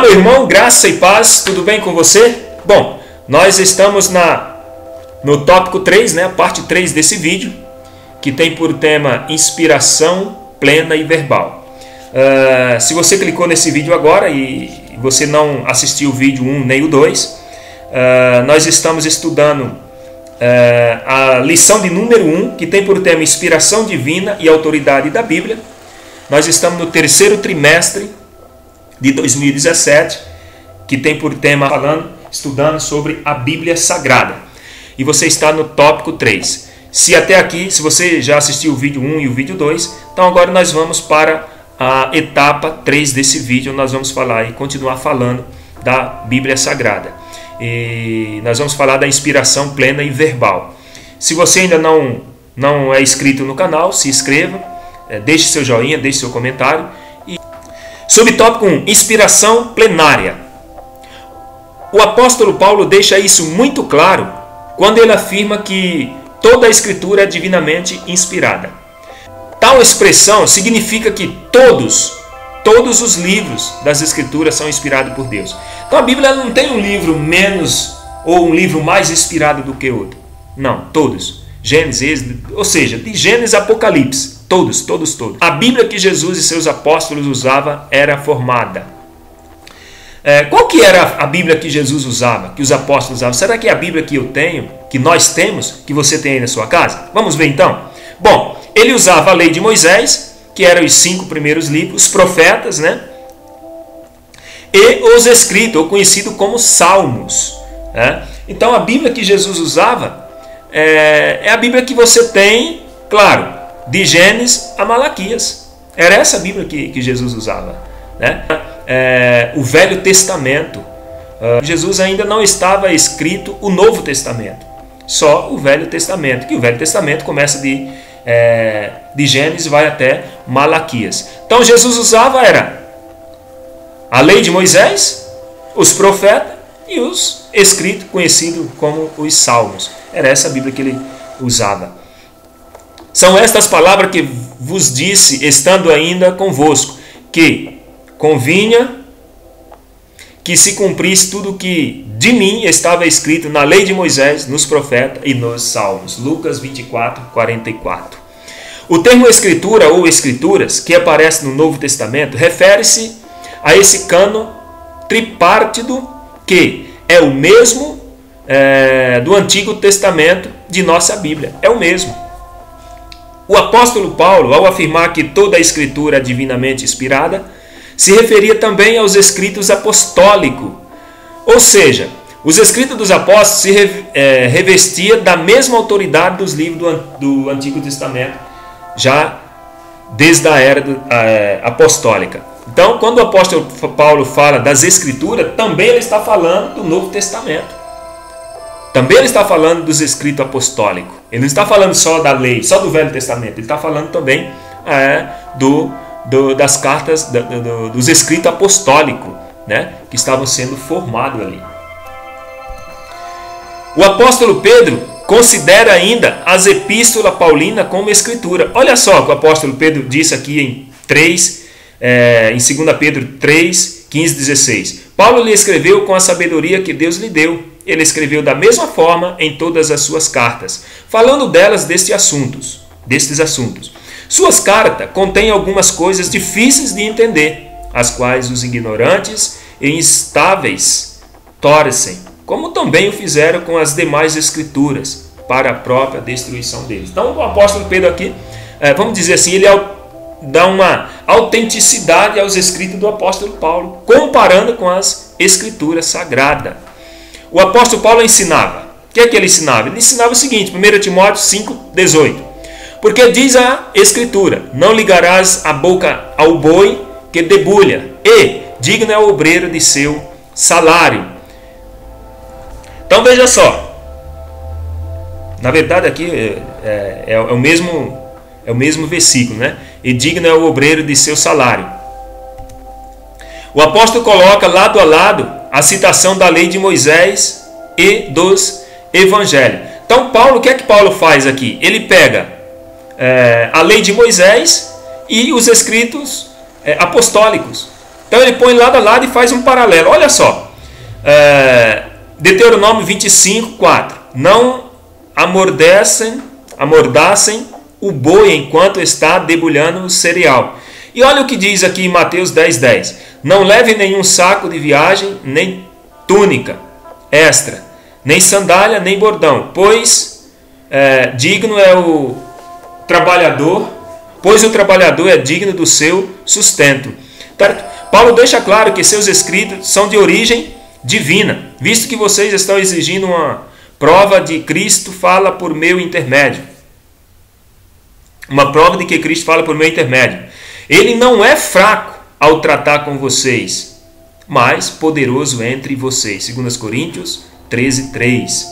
meu irmão, graça e paz, tudo bem com você? Bom, nós estamos no tópico 3, né, a parte 3 desse vídeo, que tem por tema inspiração plena e verbal. Se você clicou nesse vídeo agora e você não assistiu o vídeo 1 nem o 2, nós estamos estudando a lição de número 1, que tem por tema inspiração divina e autoridade da Bíblia. Nós estamos no terceiro trimestre de 2017, que tem por tema estudando sobre a Bíblia Sagrada. E você está no tópico 3. Se até aqui, se você já assistiu o vídeo 1 e o vídeo 2, então agora nós vamos para a etapa 3 desse vídeo. Nós vamos falar e continuar falando da Bíblia Sagrada. E nós vamos falar da inspiração plena e verbal. Se você ainda não é inscrito no canal, se inscreva, deixe seu joinha, deixe seu comentário. Subtópico 1, inspiração plenária. O apóstolo Paulo deixa isso muito claro quando ele afirma que toda a escritura é divinamente inspirada. Tal expressão significa que todos os livros das escrituras são inspirados por Deus. Então a Bíblia não tem um livro menos ou um livro mais inspirado do que outro. Não, todos. Gênesis, ou seja, de Gênesis a Apocalipse. Todos. A Bíblia que Jesus e seus apóstolos usavam era formada. Qual que era a Bíblia que Jesus usava, que os apóstolos usavam? Será que é a Bíblia que eu tenho, que nós temos, que você tem aí na sua casa? Vamos ver então. Bom, ele usava a lei de Moisés, que eram os 5 primeiros livros, os profetas, né? E os escritos, ou conhecido como Salmos. Né? Então a Bíblia que Jesus usava é a Bíblia que você tem, claro, de Gênesis a Malaquias. Era essa a Bíblia que Jesus usava. Né? O Velho Testamento. Jesus ainda não estava escrito o Novo Testamento. Só o Velho Testamento. Que o Velho Testamento começa de Gênesis e vai até Malaquias. Então Jesus usava a lei de Moisés, os profetas e os escritos conhecidos como os Salmos. Era essa a Bíblia que ele usava. São estas palavras que vos disse, estando ainda convosco, que convinha que se cumprisse tudo o que de mim estava escrito na lei de Moisés, nos profetas e nos salmos. Lucas 24, 44. O termo escritura ou escrituras, que aparece no Novo Testamento, refere-se a esse cânon tripártido que é o mesmo do Antigo Testamento de nossa Bíblia. É o mesmo. O apóstolo Paulo, ao afirmar que toda a escritura é divinamente inspirada, se referia também aos escritos apostólicos. Ou seja, os escritos dos apóstolos se revestiam da mesma autoridade dos livros do Antigo Testamento, já desde a era apostólica. Então, quando o apóstolo Paulo fala das escrituras, também ele está falando do Novo Testamento. Também ele está falando dos escritos apostólicos. Ele não está falando só da lei, só do Velho Testamento. Ele está falando também das cartas, dos escritos apostólicos, né, que estavam sendo formados ali. O apóstolo Pedro considera ainda as epístolas paulinas como escritura. Olha só o que o apóstolo Pedro disse aqui em 2 Pedro 3, 15, 16. Paulo lhe escreveu com a sabedoria que Deus lhe deu. Ele escreveu da mesma forma em todas as suas cartas, falando delas destes assuntos. Suas cartas contêm algumas coisas difíceis de entender, as quais os ignorantes e instáveis torcem, como também o fizeram com as demais escrituras, para a própria destruição deles. Então o apóstolo Pedro aqui, vamos dizer assim, ele dá uma autenticidade aos escritos do apóstolo Paulo, comparando com as escrituras sagradas. O apóstolo Paulo ensinava. O que é que ele ensinava? Ele ensinava o seguinte, 1 Timóteo 5, 18. Porque diz a Escritura, não ligarás a boca ao boi que debulha, e digno é o obreiro de seu salário. Então veja só. Na verdade aqui é o mesmo versículo, né? E digno é o obreiro de seu salário. O apóstolo coloca lado a lado a citação da lei de Moisés e dos evangelhos. Então Paulo, o que é que Paulo faz aqui? Ele pega a lei de Moisés e os escritos apostólicos. Então ele põe lado a lado e faz um paralelo. Olha só, Deuteronômio 25, 4. Não amordassem o boi enquanto está debulhando o cereal. E olha o que diz aqui em Mateus 10, 10. Não leve nenhum saco de viagem, nem túnica extra, nem sandália, nem bordão, pois digno é o trabalhador, pois o trabalhador é digno do seu sustento. Paulo deixa claro que seus escritos são de origem divina, visto que vocês estão exigindo uma prova de Cristo fala por meu intermédio. Uma prova de que Cristo fala por meu intermédio. Ele não é fraco ao tratar com vocês, mas poderoso entre vocês. 2 Coríntios 13, 3.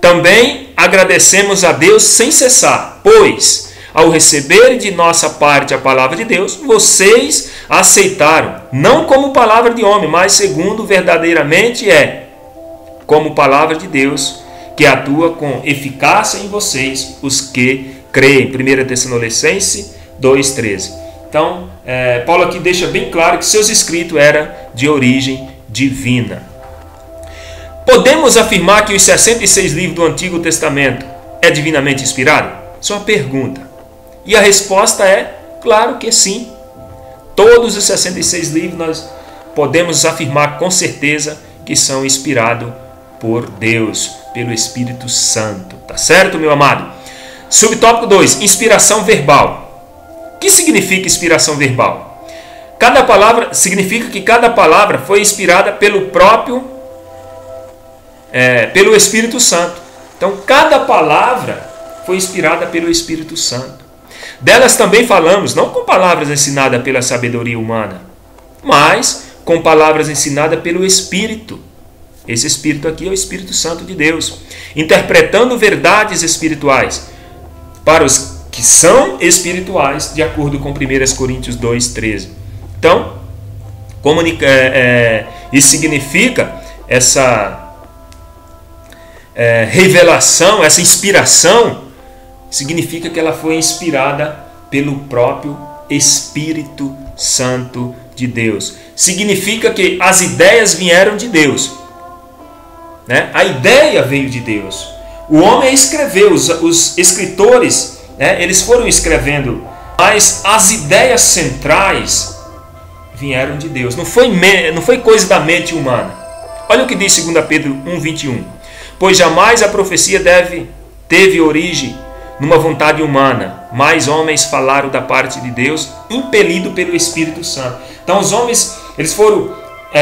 Também agradecemos a Deus sem cessar, pois, ao receber de nossa parte a palavra de Deus, vocês a aceitaram, não como palavra de homem, mas segundo verdadeiramente é, como palavra de Deus, que atua com eficácia em vocês, os que creem. 1 Tessalonicenses 2,13. Então, Paulo aqui deixa bem claro que seus escritos eram de origem divina. Podemos afirmar que os 66 livros do Antigo Testamento é divinamente inspirado? Isso é uma pergunta. E a resposta é, claro que sim. Todos os 66 livros nós podemos afirmar com certeza que são inspirados por Deus, pelo Espírito Santo. Tá certo, meu amado? Subtópico 2, inspiração verbal. O que significa inspiração verbal? Cada palavra significa que cada palavra foi inspirada pelo Espírito Santo. Então, cada palavra foi inspirada pelo Espírito Santo. Delas também falamos, não com palavras ensinadas pela sabedoria humana, mas com palavras ensinadas pelo Espírito. Esse Espírito aqui é o Espírito Santo de Deus, interpretando verdades espirituais para os que são espirituais, de acordo com 1 Coríntios 2,13. Então, isso significa essa revelação, essa inspiração, significa que ela foi inspirada pelo próprio Espírito Santo de Deus. Significa que as ideias vieram de Deus. Né? A ideia veio de Deus. O homem escreveu, os escritores, eles foram escrevendo, mas as ideias centrais vieram de Deus. Não foi coisa da mente humana. Olha o que diz 2 Pedro 1,21. Pois jamais a profecia teve origem numa vontade humana, mas homens falaram da parte de Deus, impelido pelo Espírito Santo. Então os homens, eles foram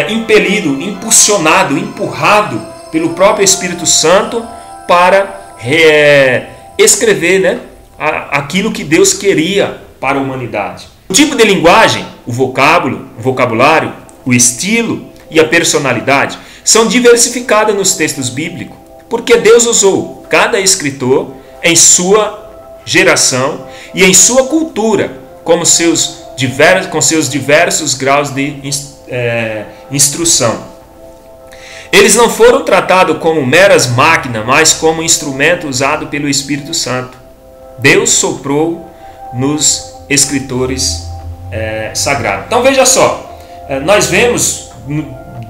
impelidos, impulsionados, empurrados pelo próprio Espírito Santo para escrever, aquilo que Deus queria para a humanidade. O tipo de linguagem, o vocabulário, o estilo e a personalidade são diversificadas nos textos bíblicos, porque Deus usou cada escritor em sua geração e em sua cultura, com seus diversos graus de instrução. Eles não foram tratados como meras máquinas, mas como instrumento usado pelo Espírito Santo. Deus soprou nos escritores sagrados. Então veja só, nós vemos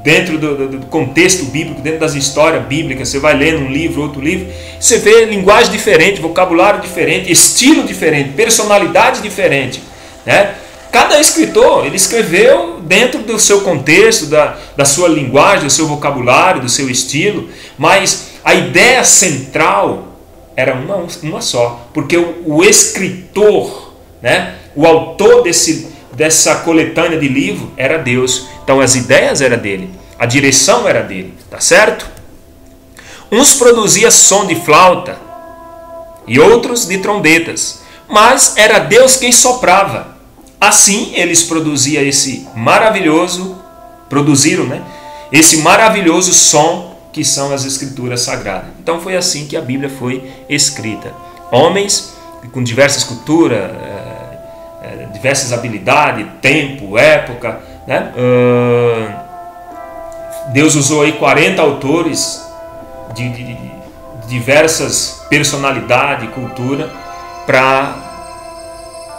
dentro do contexto bíblico, dentro das histórias bíblicas, você vai lendo um livro, outro livro, você vê linguagem diferente, vocabulário diferente, estilo diferente, personalidade diferente, né? Cada escritor, ele escreveu dentro do seu contexto, da sua linguagem, do seu vocabulário, do seu estilo, mas a ideia central era uma só, porque o escritor, né, o autor dessa coletânea de livro era Deus. Então as ideias eram dele, a direção era dele, tá certo? Uns produziam som de flauta e outros de trombetas, mas era Deus quem soprava. Assim eles produziram esse maravilhoso som que são as Escrituras Sagradas. Então foi assim que a Bíblia foi escrita. Homens com diversas culturas, diversas habilidades, tempo, época, né? Deus usou aí 40 autores de diversas personalidades, cultura, para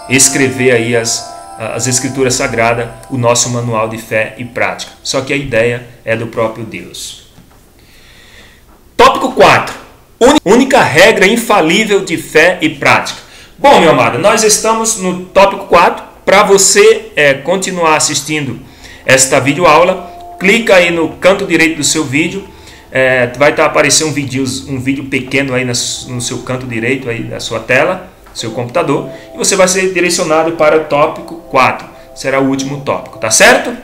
escrever aí as as Escrituras Sagradas, o nosso manual de fé e prática. Só que a ideia é do próprio Deus. Tópico 4. Única regra infalível de fé e prática. Bom, meu amado, nós estamos no tópico 4. Para você continuar assistindo esta videoaula, clica aí no canto direito do seu vídeo. Vai estar aparecendo um vídeo pequeno aí no seu canto direito aí da sua tela, seu computador, e você vai ser direcionado para o tópico 4. Será o último tópico, tá certo?